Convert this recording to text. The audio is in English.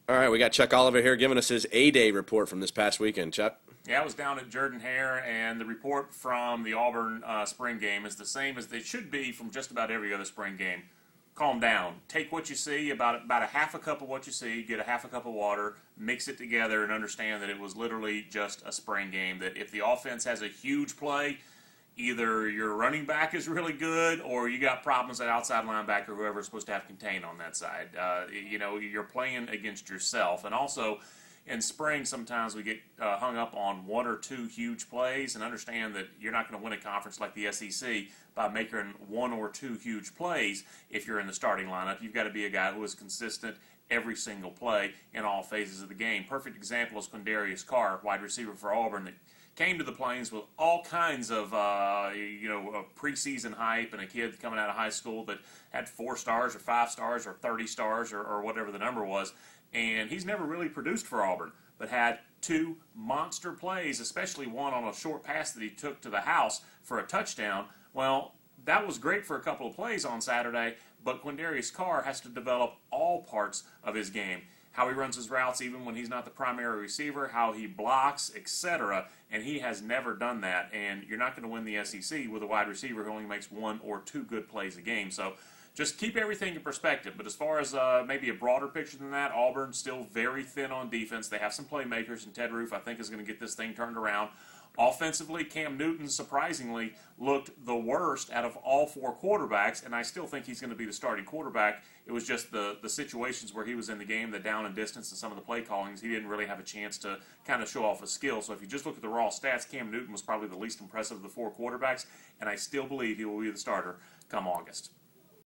All right, we got Chuck Oliver here giving us his A-Day report from this past weekend. Chuck? Yeah, I was down at Jordan-Hare, and the report from the Auburn spring game is the same as they should be from just about every other spring game. Calm down. Take what you see, about a half a cup of what you see, get a half a cup of water, mix it together, and understand that it was literally just a spring game. That if the offense has a huge play, either your running back is really good or you got problems at outside linebacker, whoever's supposed to have contain on that side. You're playing against yourself. And also, in spring, sometimes we get hung up on one or two huge plays, and understand that you're not going to win a conference like the SEC by making one or two huge plays if you're in the starting lineup. You've got to be a guy who is consistent every single play in all phases of the game. Perfect example is Quindarius Carr, wide receiver for Auburn, that came to the Plains with all kinds of preseason hype, and a kid coming out of high school that had 4 stars or 5 stars or 30 stars or whatever the number was. And he's never really produced for Auburn, but had 2 monster plays, especially one on a short pass that he took to the house for a touchdown. Well, that was great for a couple of plays on Saturday, but Quindarius Carr has to develop all parts of his game. How he runs his routes even when he's not the primary receiver, how he blocks, etc. And he has never done that. And you're not going to win the SEC with a wide receiver who only makes 1 or 2 good plays a game. So just keep everything in perspective. But as far as maybe a broader picture than that, Auburn still very thin on defense. They have some playmakers, and Ted Roof, I think, is going to get this thing turned around. Offensively, Cam Newton, surprisingly, looked the worst out of all 4 quarterbacks, and I still think he's going to be the starting quarterback. It was just the situations where he was in the game, the down and distance, and some of the play callings. He didn't really have a chance to kind of show off his skill. So if you just look at the raw stats, Cam Newton was probably the least impressive of the 4 quarterbacks, and I still believe he will be the starter come August.